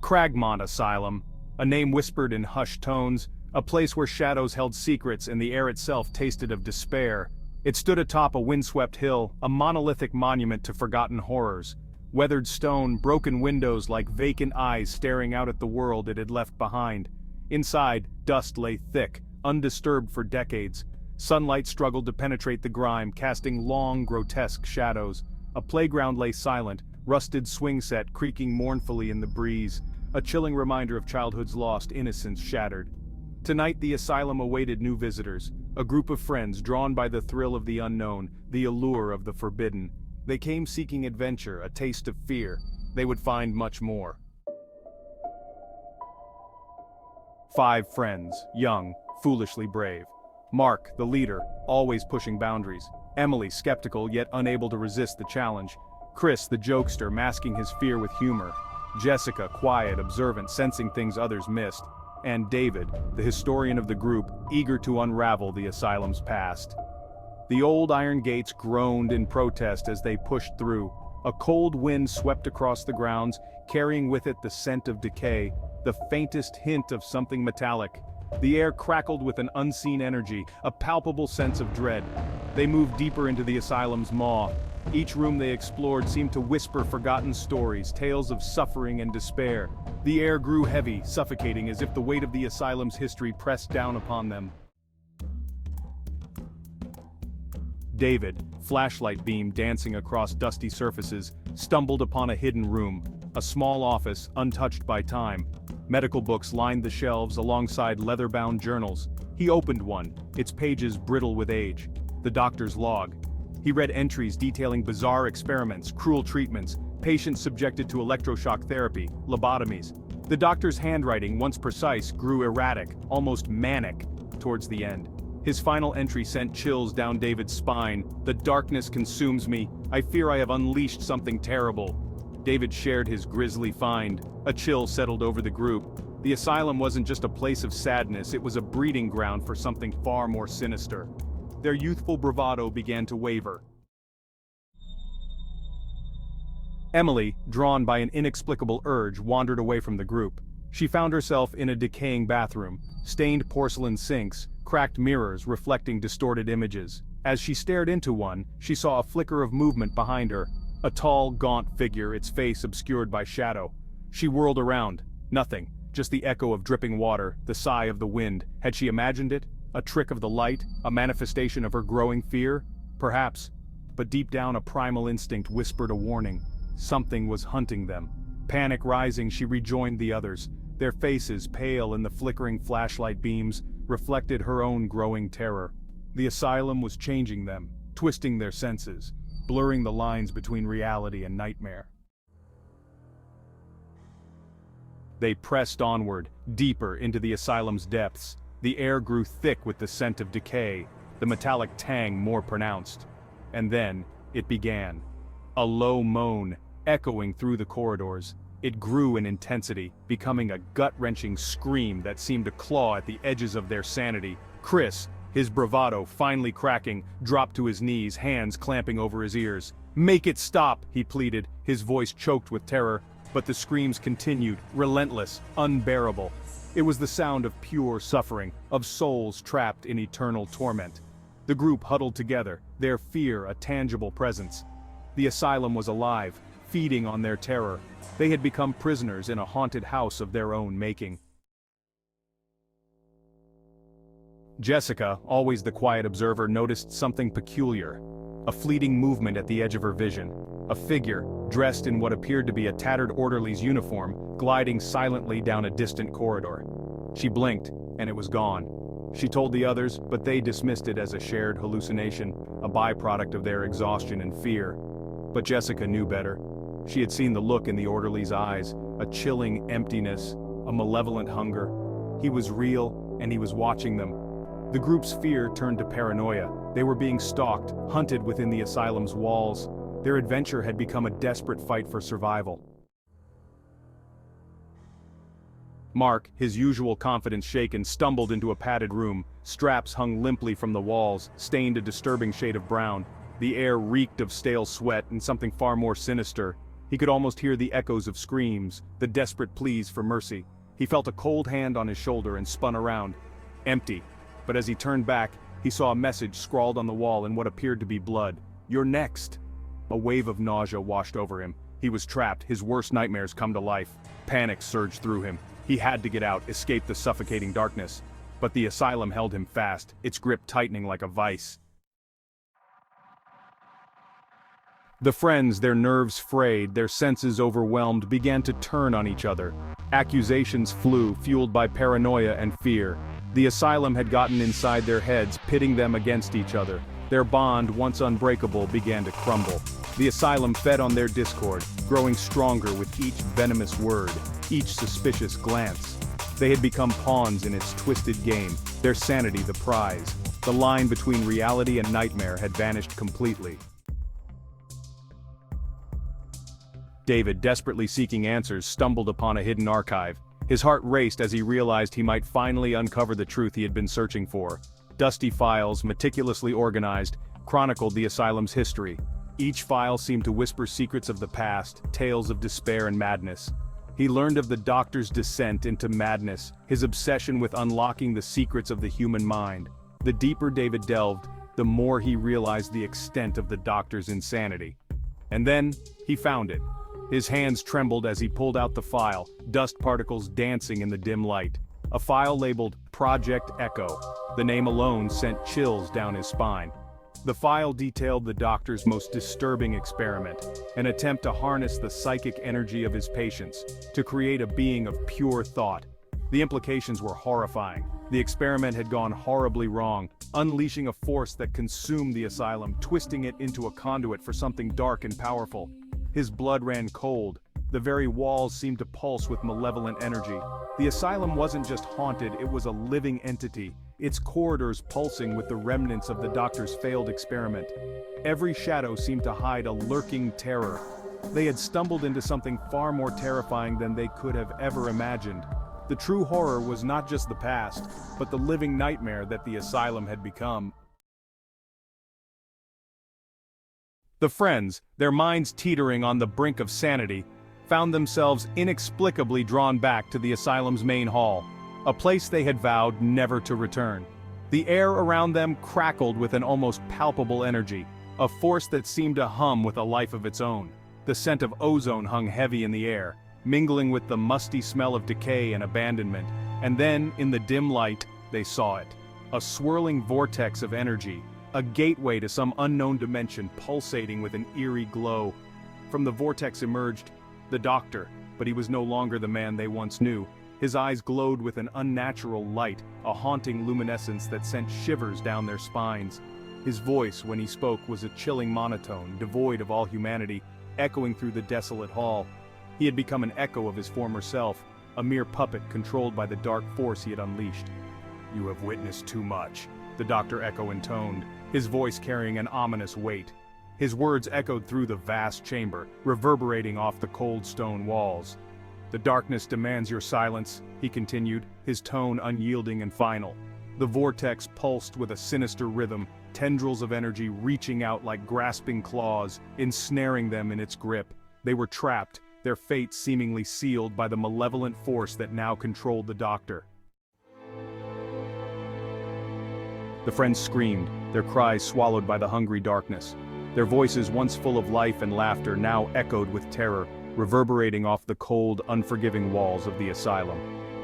Cragmont Asylum, a name whispered in hushed tones, a place where shadows held secrets and the air itself tasted of despair. It stood atop a windswept hill, a monolithic monument to forgotten horrors. Weathered stone, broken windows like vacant eyes staring out at the world it had left behind. Inside, dust lay thick, undisturbed for decades. Sunlight struggled to penetrate the grime, casting long, grotesque shadows. A playground lay silent, rusted swing set creaking mournfully in the breeze, a chilling reminder of childhood's lost innocence shattered. Tonight the asylum awaited new visitors, a group of friends drawn by the thrill of the unknown, the allure of the forbidden. They came seeking adventure, a taste of fear. They would find much more. 5 friends, young, foolishly brave. Mark, the leader, always pushing boundaries. Emily, skeptical yet unable to resist the challenge. Chris, the jokester, masking his fear with humor. Jessica, quiet, observant, sensing things others missed. And David, the historian of the group, eager to unravel the asylum's past. The old iron gates groaned in protest as they pushed through. A cold wind swept across the grounds, carrying with it the scent of decay, the faintest hint of something metallic. The air crackled with an unseen energy, a palpable sense of dread. They moved deeper into the asylum's maw. Each room they explored seemed to whisper forgotten stories, tales of suffering and despair. The air grew heavy, suffocating as if the weight of the asylum's history pressed down upon them. David, flashlight beam dancing across dusty surfaces, stumbled upon a hidden room, a small office untouched by time. Medical books lined the shelves alongside leather-bound journals. He opened one, its pages brittle with age. The doctor's log. He read entries detailing bizarre experiments, cruel treatments, patients subjected to electroshock therapy, lobotomies. The doctor's handwriting, once precise, grew erratic, almost manic, towards the end. His final entry sent chills down David's spine. "The darkness consumes me. I fear I have unleashed something terrible." David shared his grisly find. A chill settled over the group. The asylum wasn't just a place of sadness, it was a breeding ground for something far more sinister. Their youthful bravado began to waver. Emily, drawn by an inexplicable urge, wandered away from the group. She found herself in a decaying bathroom, stained porcelain sinks, cracked mirrors reflecting distorted images. As she stared into one, she saw a flicker of movement behind her. A tall, gaunt figure, its face obscured by shadow. She whirled around. Nothing, just the echo of dripping water, the sigh of the wind. Had she imagined it? A trick of the light? A manifestation of her growing fear? Perhaps. But deep down a primal instinct whispered a warning. Something was hunting them. Panic rising, she rejoined the others. Their faces, pale in the flickering flashlight beams, reflected her own growing terror. The asylum was changing them, twisting their senses, blurring the lines between reality and nightmare. They pressed onward, deeper into the asylum's depths. The air grew thick with the scent of decay, the metallic tang more pronounced. And then, it began. A low moan, echoing through the corridors. It grew in intensity, becoming a gut-wrenching scream that seemed to claw at the edges of their sanity. Chris, his bravado finally cracking, dropped to his knees, hands clamping over his ears. "Make it stop," he pleaded, his voice choked with terror. But the screams continued, relentless, unbearable. It was the sound of pure suffering, of souls trapped in eternal torment. The group huddled together, their fear a tangible presence. The asylum was alive, feeding on their terror. They had become prisoners in a haunted house of their own making. Jessica, always the quiet observer, noticed something peculiar. A fleeting movement at the edge of her vision. A figure, dressed in what appeared to be a tattered orderly's uniform, gliding silently down a distant corridor. She blinked, and it was gone. She told the others, but they dismissed it as a shared hallucination, a byproduct of their exhaustion and fear. But Jessica knew better. She had seen the look in the orderly's eyes, a chilling emptiness, a malevolent hunger. He was real, and he was watching them. The group's fear turned to paranoia. They were being stalked, hunted within the asylum's walls. Their adventure had become a desperate fight for survival. Mark, his usual confidence shaken, stumbled into a padded room. Straps hung limply from the walls, stained a disturbing shade of brown. The air reeked of stale sweat and something far more sinister. He could almost hear the echoes of screams, the desperate pleas for mercy. He felt a cold hand on his shoulder and spun around. Empty. But as he turned back, he saw a message scrawled on the wall in what appeared to be blood. "You're next." A wave of nausea washed over him. He was trapped, his worst nightmares come to life. Panic surged through him. He had to get out, escape the suffocating darkness. But the asylum held him fast, its grip tightening like a vice. The friends, their nerves frayed, their senses overwhelmed, began to turn on each other. Accusations flew, fueled by paranoia and fear. The asylum had gotten inside their heads, pitting them against each other. Their bond, once unbreakable, began to crumble. The asylum fed on their discord, growing stronger with each venomous word, each suspicious glance. They had become pawns in its twisted game, their sanity the prize. The line between reality and nightmare had vanished completely. David, desperately seeking answers, stumbled upon a hidden archive. His heart raced as he realized he might finally uncover the truth he had been searching for. Dusty files, meticulously organized, chronicled the asylum's history. Each file seemed to whisper secrets of the past, tales of despair and madness. He learned of the doctor's descent into madness, his obsession with unlocking the secrets of the human mind. The deeper David delved, the more he realized the extent of the doctor's insanity. And then, he found it. His hands trembled as he pulled out the file, dust particles dancing in the dim light. A file labeled Project Echo. The name alone sent chills down his spine. The file detailed the doctor's most disturbing experiment, an attempt to harness the psychic energy of his patients, to create a being of pure thought. The implications were horrifying. The experiment had gone horribly wrong, unleashing a force that consumed the asylum, twisting it into a conduit for something dark and powerful. His blood ran cold. The very walls seemed to pulse with malevolent energy. The asylum wasn't just haunted, it was a living entity, its corridors pulsing with the remnants of the doctor's failed experiment. Every shadow seemed to hide a lurking terror. They had stumbled into something far more terrifying than they could have ever imagined. The true horror was not just the past, but the living nightmare that the asylum had become. The friends, their minds teetering on the brink of sanity, found themselves inexplicably drawn back to the asylum's main hall, a place they had vowed never to return. The air around them crackled with an almost palpable energy, a force that seemed to hum with a life of its own. The scent of ozone hung heavy in the air, mingling with the musty smell of decay and abandonment, and then, in the dim light, they saw it. A swirling vortex of energy, a gateway to some unknown dimension pulsating with an eerie glow. From the vortex emerged the doctor, but he was no longer the man they once knew. His eyes glowed with an unnatural light, a haunting luminescence that sent shivers down their spines. His voice, when he spoke, was a chilling monotone, devoid of all humanity, echoing through the desolate hall. He had become an echo of his former self, a mere puppet controlled by the dark force he had unleashed. "You have witnessed too much," the doctor echo intoned, his voice carrying an ominous weight. His words echoed through the vast chamber, reverberating off the cold stone walls. "The darkness demands your silence," he continued, his tone unyielding and final. The vortex pulsed with a sinister rhythm, tendrils of energy reaching out like grasping claws, ensnaring them in its grip. They were trapped, their fate seemingly sealed by the malevolent force that now controlled the doctor. The friends screamed, their cries swallowed by the hungry darkness. Their voices, once full of life and laughter, now echoed with terror, reverberating off the cold, unforgiving walls of the asylum.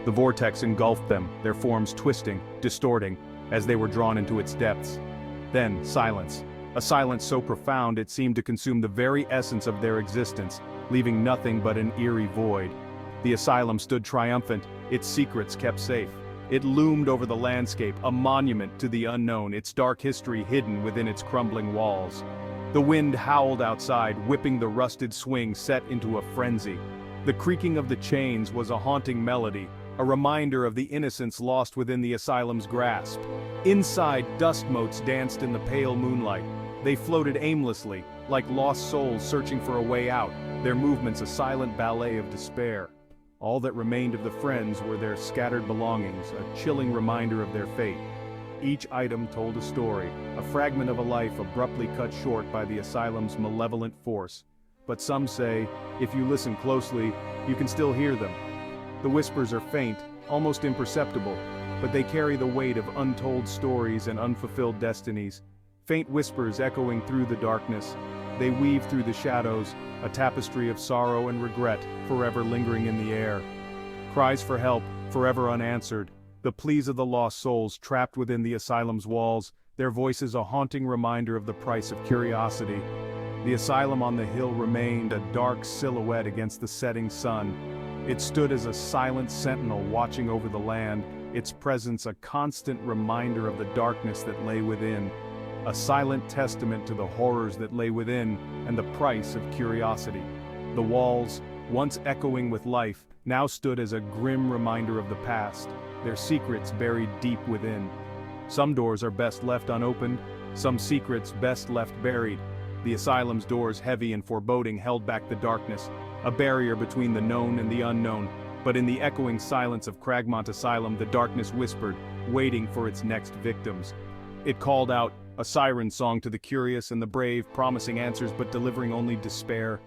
The vortex engulfed them, their forms twisting, distorting, as they were drawn into its depths. Then, silence. A silence so profound it seemed to consume the very essence of their existence, leaving nothing but an eerie void. The asylum stood triumphant, its secrets kept safe. It loomed over the landscape, a monument to the unknown, its dark history hidden within its crumbling walls. The wind howled outside, whipping the rusted swing set into a frenzy. The creaking of the chains was a haunting melody, a reminder of the innocence lost within the asylum's grasp. Inside, dust motes danced in the pale moonlight. They floated aimlessly, like lost souls searching for a way out, their movements a silent ballet of despair. All that remained of the friends were their scattered belongings, a chilling reminder of their fate. Each item told a story, a fragment of a life abruptly cut short by the asylum's malevolent force. but some say, if you listen closely, you can still hear them. The whispers are faint, almost imperceptible, but they carry the weight of untold stories and unfulfilled destinies. Faint whispers echoing through the darkness. They weave through the shadows, a tapestry of sorrow and regret, forever lingering in the air. Cries for help, forever unanswered. The pleas of the lost souls trapped within the asylum's walls, their voices a haunting reminder of the price of curiosity. The asylum on the hill remained a dark silhouette against the setting sun. It stood as a silent sentinel watching over the land, its presence a constant reminder of the darkness that lay within. A silent testament to the horrors that lay within and the price of curiosity. The walls, once echoing with life, now stood as a grim reminder of the past, their secrets buried deep within. Some doors are best left unopened, some secrets best left buried. The asylum's doors, heavy and foreboding, held back the darkness, a barrier between the known and the unknown. But in the echoing silence of Cragmont Asylum, the darkness whispered, waiting for its next victims. It called out, a siren song to the curious and the brave, promising answers but delivering only despair.